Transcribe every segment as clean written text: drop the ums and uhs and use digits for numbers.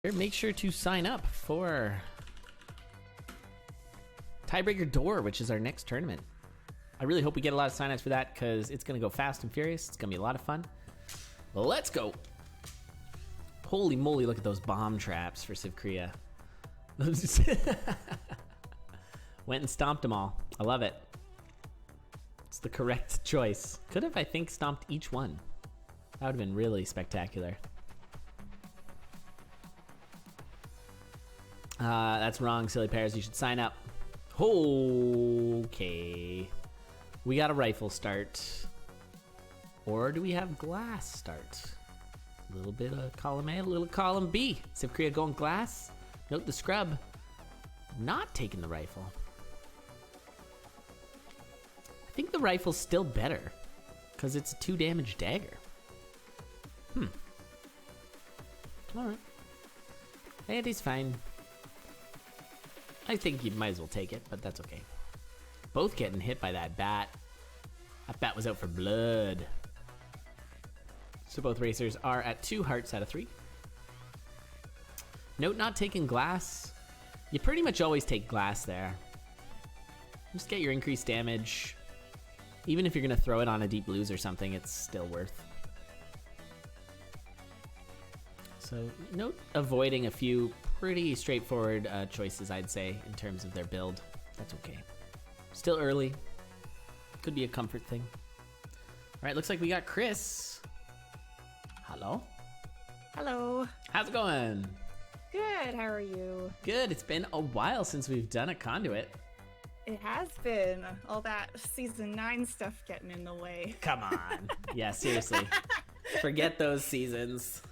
Make sure to sign up for Tiebreaker Door, which is our next tournament. I really hope we get a lot of signups for that because it's going to go fast and furious. It's going to be a lot of fun. Let's go. Holy moly, look at those bomb traps for Sivcria. Went and stomped them all. I love it. It's the correct choice. Could have, I think, stomped each one. That would have been really spectacular. That's wrong, silly pears. You should sign up. Okay. We got a rifle start. Or do we have glass start? A little bit of column A, a little column B. Sivcria going glass. NoteTheScrub not taking the rifle. I think the rifle's still better because it's a 2 damage dagger. Alright. Andy's fine. I think you might as well take it, but that's okay. Both getting hit by that bat. That bat was out for blood. So both racers are at 2 hearts out of 3. Note not taking glass. You pretty much always take glass there. Just get your increased damage. Even if you're gonna throw it on a deep blues or something, it's still worth. So note avoiding a few pretty straightforward choices, I'd say, in terms of their build. That's okay. Still early. Could be a comfort thing. All right, looks like we got Chris. Hello. Hello. How's it going? Good, how are you? Good, it's been a while since we've done a conduit. It has been. All that season 9 stuff getting in the way. Come on. Yeah, seriously. Forget those seasons.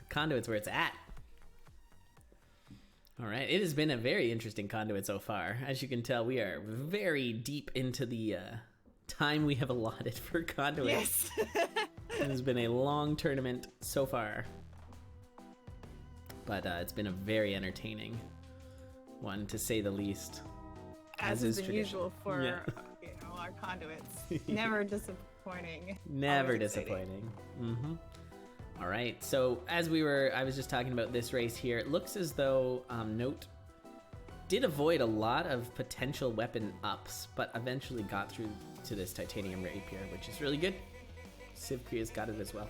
Conduit's where it's at. All right, it has been a very interesting conduit so far. As you can tell, we are very deep into the time we have allotted for conduit. Yes. It has been a long tournament so far. But it's been a very entertaining one, to say the least. As is the usual for our conduits. Never disappointing. Never disappointing. Mm-hmm. All right, so as I was just talking about this race here, it looks as though Note did avoid a lot of potential weapon ups, but eventually got through to this titanium rapier, which is really good. Sivcria's got it as well.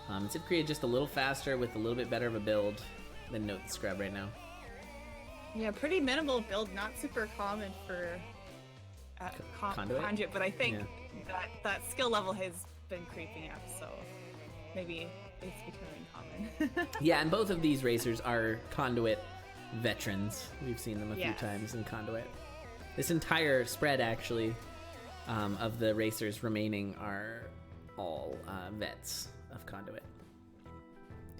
Sivcria just a little faster with a little bit better of a build than NoteTheScrub right now. Yeah, pretty minimal build, not super common for conduit, but I think that skill level has been creeping up, so maybe it's becoming common. Yeah, and both of these racers are conduit veterans. We've seen them a few times in conduit. This entire spread, actually, of the racers remaining are all vets of conduit.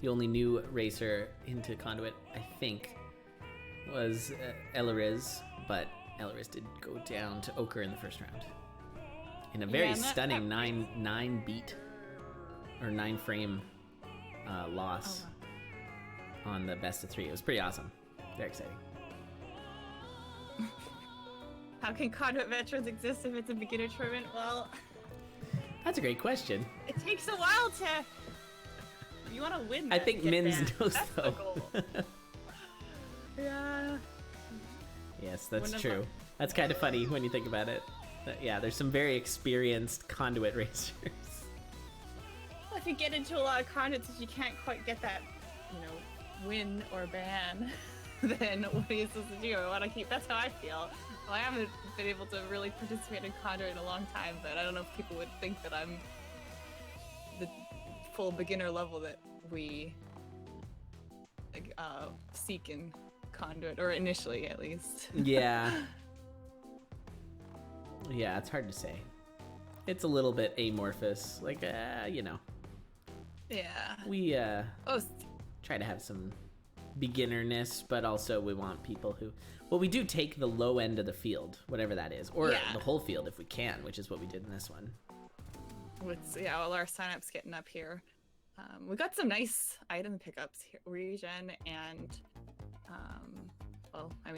The only new racer into conduit, I think, was Elariz, but Elariz did go down to Ochre in the first round. In a very stunning 9 beat or 9 frame loss on the best of 3. It was pretty awesome. Very exciting. How can conduit veterans exist if it's a beginner tournament? Well, that's a great question. It takes a while to. You want to win. I think Mins knows that's though. The goal. Yeah. Yes, that's true. That's kind of funny when you think about it. Yeah, there's some very experienced conduit racers. Well, if you get into a lot of conduits, if you can't quite get that, win or ban, then what are you supposed to do? I want to keep. That's how I feel. Well, I haven't been able to really participate in conduit in a long time, but I don't know if people would think that I'm the full beginner level that we seek in conduit, or initially at least. Yeah. Yeah, it's hard to say. It's a little bit amorphous, like Yeah. We try to have some beginnerness, but also we want people who, we do take the low end of the field, whatever that is, or the whole field if we can, which is what we did in this one. All our signups getting up here. We got some nice item pickups here, regen, and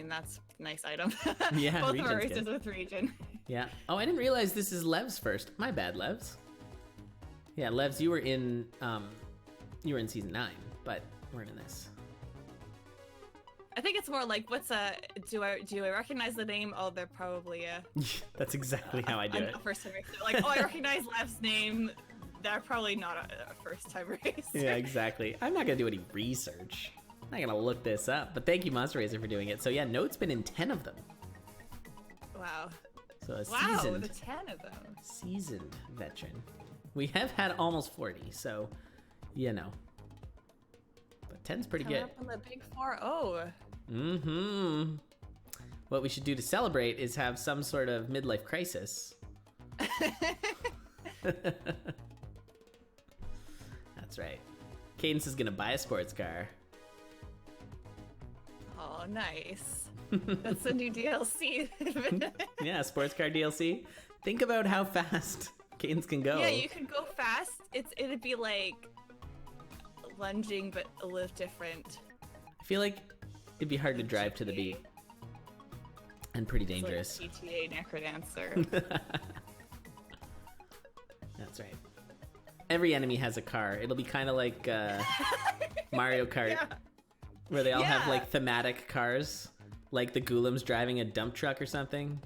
that's a nice item. Yeah, both of our races with regen. Yeah. Oh, I didn't realize this is Lev's first. My bad, Levs. Yeah, Levs, you were in season 9, but weren't in this. I think it's more like, do I recognize the name? Oh, they're probably That's exactly how I do it. First time racer. Like, oh, I recognize Lev's name. They're probably not a first time racer. Yeah, exactly. I'm not gonna do any research. I'm not gonna look this up. But thank you, Monster Racer, for doing it. So yeah, Note's been in 10 of them. Wow. So a Wow, seasoned, the 10 of them. seasoned veteran. We have had almost 40, so you know. But 10's pretty Coming good. up on the big 4-0. Mm-hmm. What we should do to celebrate is have some sort of midlife crisis. That's right. Cadence is gonna buy a sports car. Oh, nice. That's a new DLC. Yeah, sports car DLC. Think about how fast Cadence can go. Yeah, you could go fast. It'd be like lunging, but a little different. I feel like it'd be hard to drive to the beat. And pretty dangerous. It's like GTA Necrodancer. That's right. Every enemy has a car. It'll be kind of like Mario Kart, Yeah. where they all have like thematic cars, like the Ghoulam's driving a dump truck or something.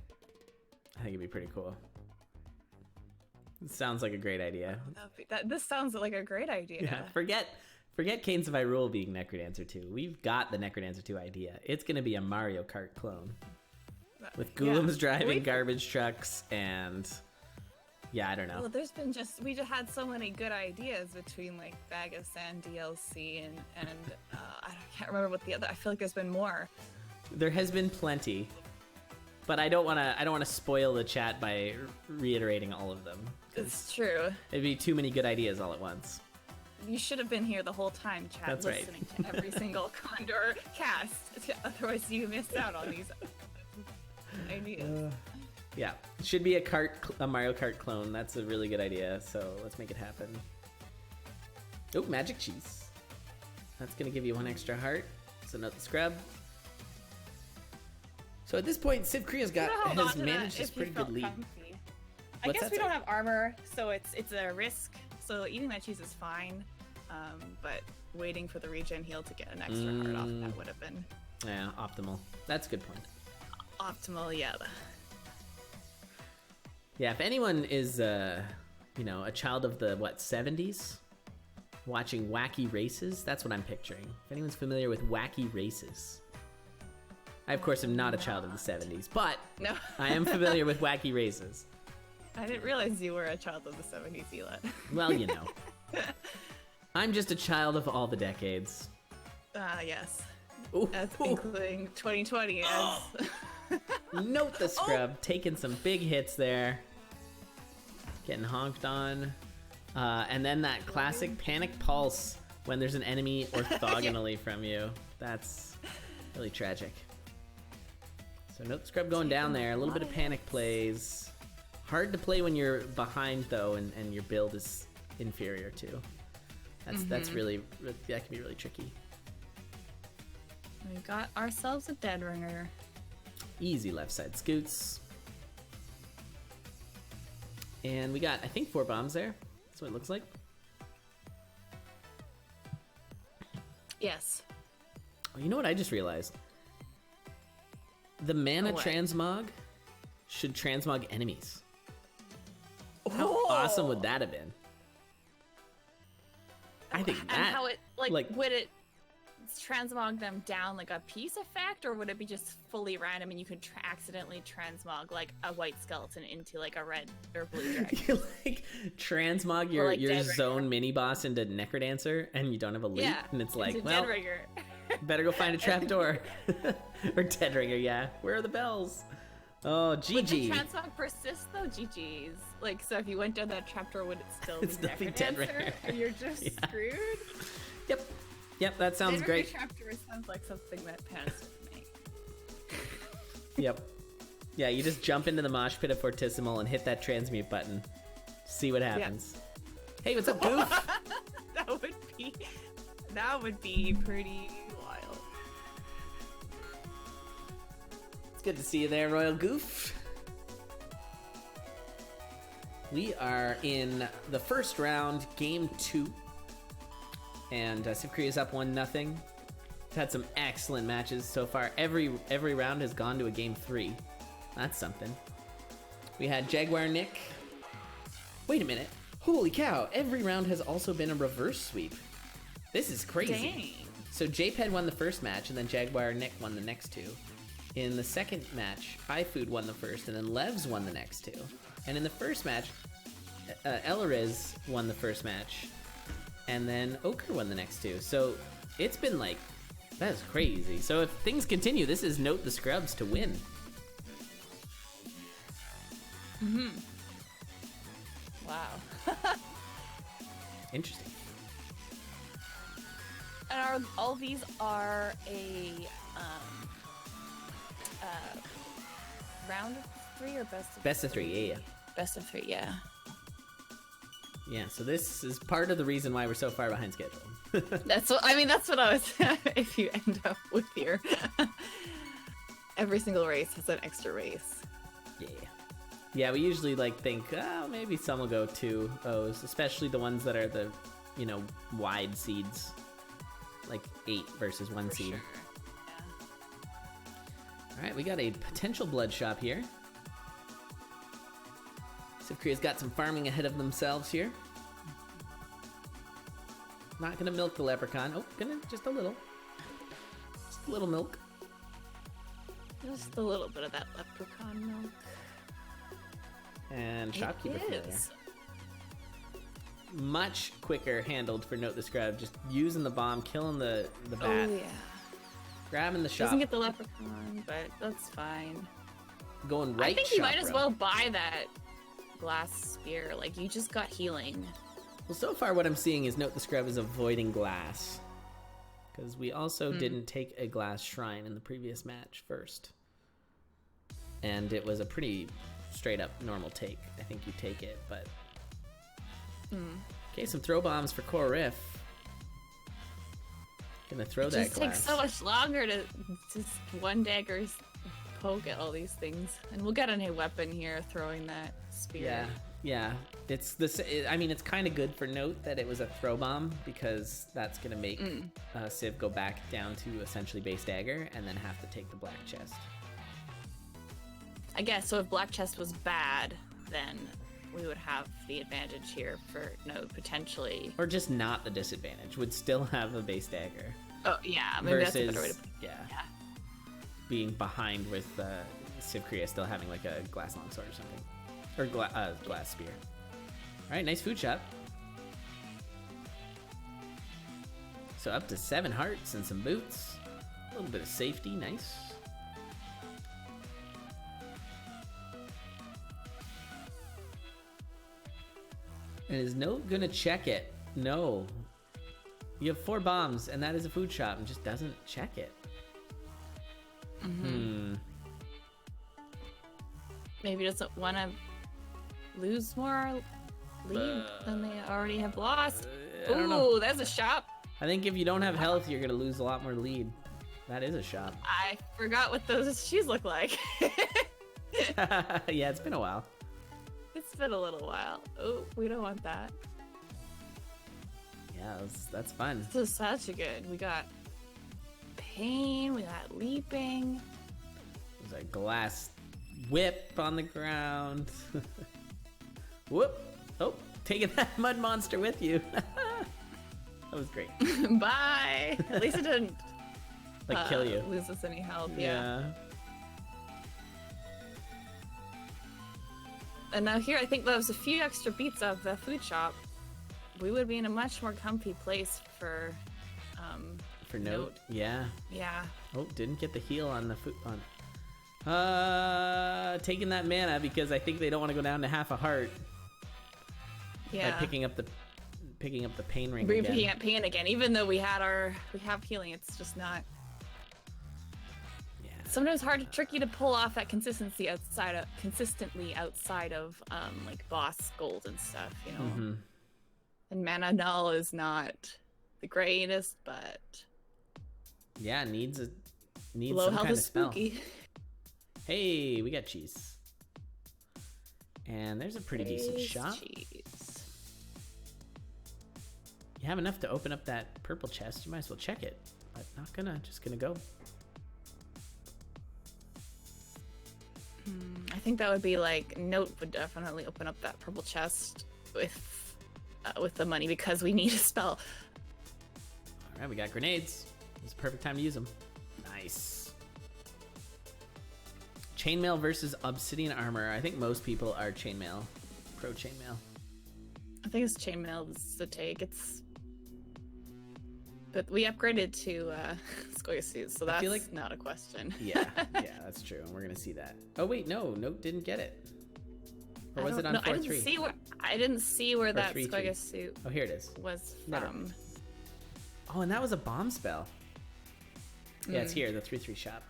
I think it'd be pretty cool. It sounds like a great idea. This sounds like a great idea. Yeah, forget Cadence of Hyrule being Necrodancer 2. We've got the Necrodancer 2 idea. It's gonna be a Mario Kart clone with Ghoulam's driving garbage trucks and. Yeah, I don't know. Well, we just had so many good ideas between like Bag of Sand DLC and I can't remember what the other. I feel like there's been more. There has been plenty, but I don't want to spoil the chat by reiterating all of them. It's true. It'd be too many good ideas all at once. You should have been here the whole time, chat, That's listening to every single Condor cast. Otherwise, you missed out on these ideas. Yeah, it should be a Mario Kart clone. That's a really good idea. So let's make it happen. Oh, magic cheese. That's gonna give you 1 extra heart. So NoteTheScrub. So at this point, Sivcria's has managed this pretty good lead. I guess we don't have armor, so it's a risk. So eating that cheese is fine, but waiting for the regen heal to get an extra heart off, that would have been optimal. That's a good point. Optimal, yeah. Yeah, if anyone is, a child of the 70s, watching Wacky Races, that's what I'm picturing. If anyone's familiar with Wacky Races, I of course am not a child of the 70s, but no. I am familiar with Wacky Races. I didn't realize you were a child of the 70s, Elon. Well, you know, I'm just a child of all the decades. Yes. Ooh, including 2020 as. NoteTheScrub taking some big hits there. Getting honked on. And then that classic panic pulse when there's an enemy orthogonally from you. That's really tragic. So NoteTheScrub going down there. A little bit of panic plays. Hard to play when you're behind though, and your build is inferior too. That's really, that can be really tricky. We got ourselves a dead ringer. Easy left side scoots. And we got, I think, 4 bombs there. That's what it looks like. Yes. Oh, you know what I just realized? The mana transmog should transmog enemies. How awesome would that have been? I think that. And how it, would it transmog them down like a piece effect, or would it be just fully random and you could accidentally transmog like a white skeleton into like a red or blue dragon? You like transmog your zone mini boss into Necrodancer and you don't have a loot, and it's like, well, better go find a trapdoor. Or Dead Ringer, yeah. Where are the bells? Oh, GG. Would the transmog persist though? GG's. Like, so if you went down that trapdoor, would it still be Dead Ringer? And you're just screwed? Yep, that sounds great. Trapdoor sounds like something that Pants would make. Yep. Yeah, you just jump into the mosh pit of Fortissimo and hit that transmute button. See what happens. Yeah. Hey, what's up, Goof? That would be pretty wild. It's good to see you there, Royal Goof. We are in the first round, game 2. And Sivcria is up 1-0. We've had some excellent matches so far. Every round has gone to a game 3. That's something. We had Jaguar Nick. Wait a minute. Holy cow. Every round has also been a reverse sweep. This is crazy. Dang. So JPED won the first match, and then Jaguar Nick won the next 2. In the second match, iFood won the first, and then Levs won the next 2. And in the first match, Elariz won the first match, and then Ochre won the next 2. So it's been like, that's crazy. So if things continue, this is NoteTheScrubs to win. Mm-hmm. Wow. Interesting. And all these are a round of 3 or best of Best of 3, yeah. Best of 3, yeah. Yeah, so this is part of the reason why we're so far behind schedule. That's what I was. If you end up with your every single race has an extra race. Yeah, we usually think, oh, maybe some will go 2-0s, especially the ones that are the, wide seeds, like 8 versus 1 seed. Sure. All right, we got a potential blood shop here. Sivcria's got some farming ahead of themselves here. Not gonna milk the leprechaun. Oh, gonna just a little. Just a little milk. Just a little bit of that leprechaun milk. And shopkeeper failure. Is. Much quicker handled for NoteTheScrub. Just using the bomb, killing the bat. Oh yeah. Grabbing the shop. Doesn't get the leprechaun, but that's fine. Going right. I think you might as well buy that glass spear. Like, you just got healing. Well, so far what I'm seeing is NoteTheScrub is avoiding glass. Because we also didn't take a glass shrine in the previous match first. And it was a pretty straight up normal take. I think you take it, but... Okay, some throw bombs for Core Riff. Gonna throw that glass. It just takes so much longer to just one daggers poke at all these things. And we'll get a new weapon here, throwing that spear. Yeah. It's this. I mean, it's kind of good for Note that it was a throw bomb, because that's gonna make Civ go back down to essentially base dagger and then have to take the black chest. I guess, so if black chest was bad, then we would have the advantage here for Note, potentially. Or just not the disadvantage. Would still have a base dagger. Oh, yeah. Maybe versus, that's a better way to put it. Yeah. Being behind with Sivcria still having like a glass longsword or something. Or glass spear. Alright, nice food shop. So up to 7 hearts and some boots. A little bit of safety, nice. And is Note gonna check it? No. You have 4 bombs, and that is a food shop, and just doesn't check it. Maybe doesn't want to lose more lead than they already have lost. Ooh, there's a shop. I think if you don't have health, you're gonna lose a lot more lead. That is a shop. I forgot what those shoes look like. Yeah, it's been a while. It's been a little while. Oh, we don't want that. Yeah, that's fun. This is such a good. We got pain. We got leaping. There's a glass whip on the ground. Whoop! Oh, taking that mud monster with you. That was great. Bye. At least it didn't kill you. Lose us any health. Yeah. And now here, I think there was a few extra beats of the food shop. We would be in a much more comfy place for Note. Yeah. Yeah. Oh, didn't get the heal on the food on. Taking that mana because I think they don't want to go down to half a heart. Yeah. By picking up the pain ring. We're picking up pain again, even though we have healing. It's just not. Sometimes tricky to pull off that consistently outside of like boss gold and stuff, you know. And mana null is not the greatest, but yeah, needs low some health kind is of spell. spooky. Hey, we got cheese. And there's a pretty decent shop. Cheese. You have enough to open up that purple chest. You might as well check it. But not gonna. Just gonna go. I think that would be like Note would definitely open up that purple chest with the money because we need a spell. All right, we got grenades. It's the perfect time to use them. Nice. Chainmail versus obsidian armor. I think most people are chainmail. Pro chainmail. I think it's chainmail is the take. But we upgraded to Skoya suits, so that's like not a question. Yeah, that's true. And we're gonna see that. Oh wait, no, Note didn't get it. Or was it on 4-3? I didn't see where that Skoya suit. Oh, here it is. Was from. Oh, and that was a bomb spell. Yeah, it's here, the 3-3 shop.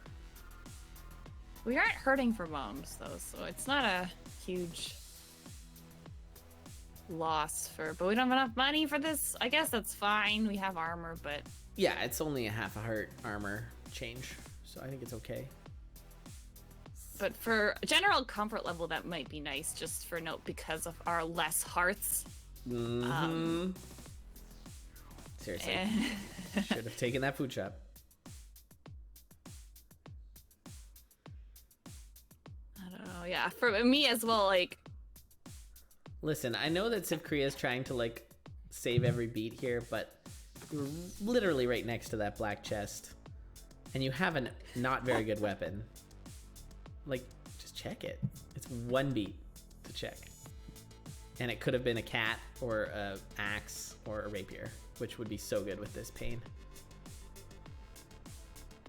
We aren't hurting for bombs though, so it's not a huge loss but we don't have enough money for this. I guess that's fine. We have armor, but yeah, it's only a half a heart armor change, so I think it's okay. But for general comfort level, that might be nice just for Note because of our less hearts. Seriously, should have taken that food shop. I don't know. Yeah, for me as well. Like, listen, I know that Sivcria is trying to like save every beat here, but you're literally right next to that black chest, and you have a not very good weapon. Like, just check it. It's one beat to check, and it could have been a cat or a axe or a rapier, which would be so good with this pain.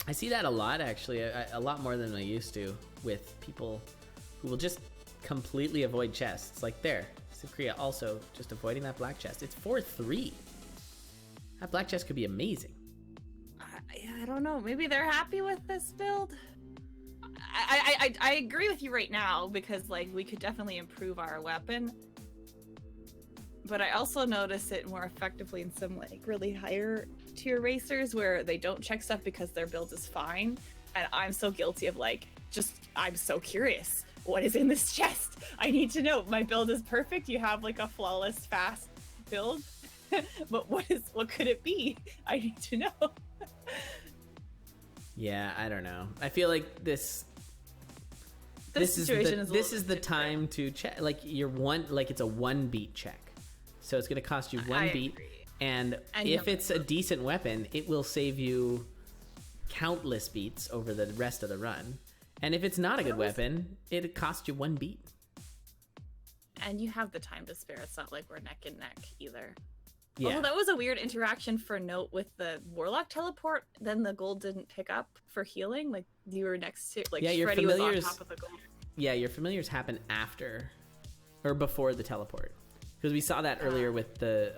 I see that a lot, actually, a lot more than I used to, with people who will just completely avoid chests. Like there, Sivcria also just avoiding that black chest. It's 4-3. That black chest could be amazing. I don't know. Maybe they're happy with this build. I agree with you right now because like we could definitely improve our weapon. But I also notice it more effectively in some like really higher tier racers where they don't check stuff because their build is fine. And I'm so guilty of like, I'm so curious. What is in this chest? I need to know. My build is perfect. You have like a flawless, fast build. But what could it be? I need to know. Yeah, I don't know. I feel like this is the time to check. Like it's a 1 beat check. So it's going to cost you 1 beat. Agree. And if it's a decent weapon, it will save you countless beats over the rest of the run. And if it's not a good weapon, it costs you 1 beat. And you have the time to spare. It's not like we're neck and neck either. Yeah. Although that was a weird interaction for Note with the Warlock teleport. Then the gold didn't pick up for healing. Like you were next to, like Freddy was on top of the gold. Yeah, your familiars happen after or before the teleport. Because we saw that earlier with the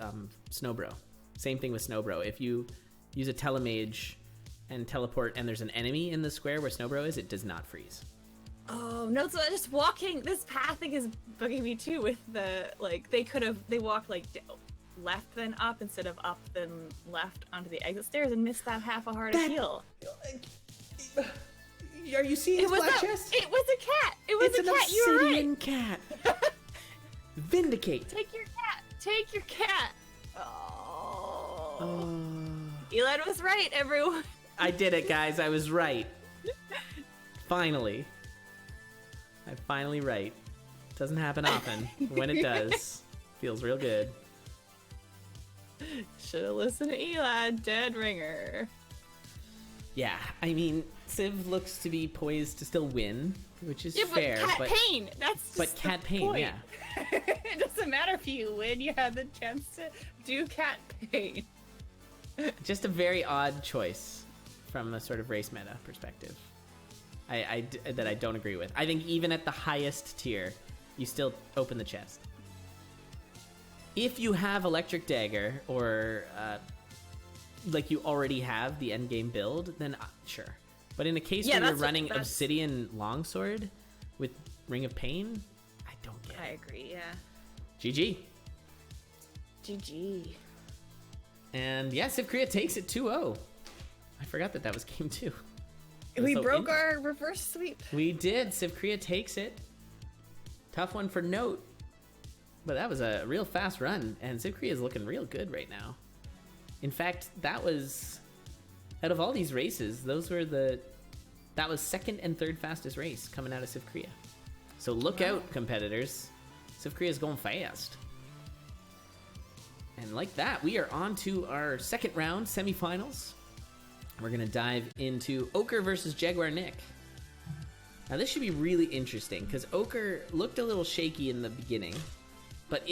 Snowbro. Same thing with Snowbro. If you use a telemage and teleport and there's an enemy in the square where Snowbro is, it does not freeze. Oh no, so just walking this pathing is bugging me too with the like they walked like left then up instead of up then left onto the exit stairs and missed that half a heart of heal. Are you seeing this black chest? It was a cat. It was a cat. You were right. It's an obsidian cat. Vindicate. Take your cat. Take your cat. Oh. Elon was right, everyone. I did it, guys. I was right. Finally. I'm finally right. Doesn't happen often. When it does, feels real good. Should have listened to Elon. Dead ringer. Yeah, I mean, Civ looks to be poised to still win, which is fair. But Cat Pain, that's Cat Pain, point. Yeah. It doesn't matter if you win, you had the chance to do Cat Pain. Just a very odd choice from a sort of race meta perspective. That I don't agree with. I think even at the highest tier, you still open the chest. If you have Electric Dagger or like you already have the endgame build, then sure. But in a case where you're running Obsidian Longsword with Ring of Pain, I don't get it. I agree, yeah. GG. GG. And yeah, Sivcria takes it 2-0. I forgot that was game 2. We broke our reverse sweep. We did. Sivcria takes it. Tough one for Note. But that was a real fast run, and Sivcria is looking real good right now. In fact, that was, out of all these races, that was second and third fastest race coming out of Sivcria. So look out, competitors. Sivcria is going fast. And like that, we are on to our second round semifinals. We're going to dive into Ochre versus Jaguar Nick. Now this should be really interesting because Ochre looked a little shaky in the beginning.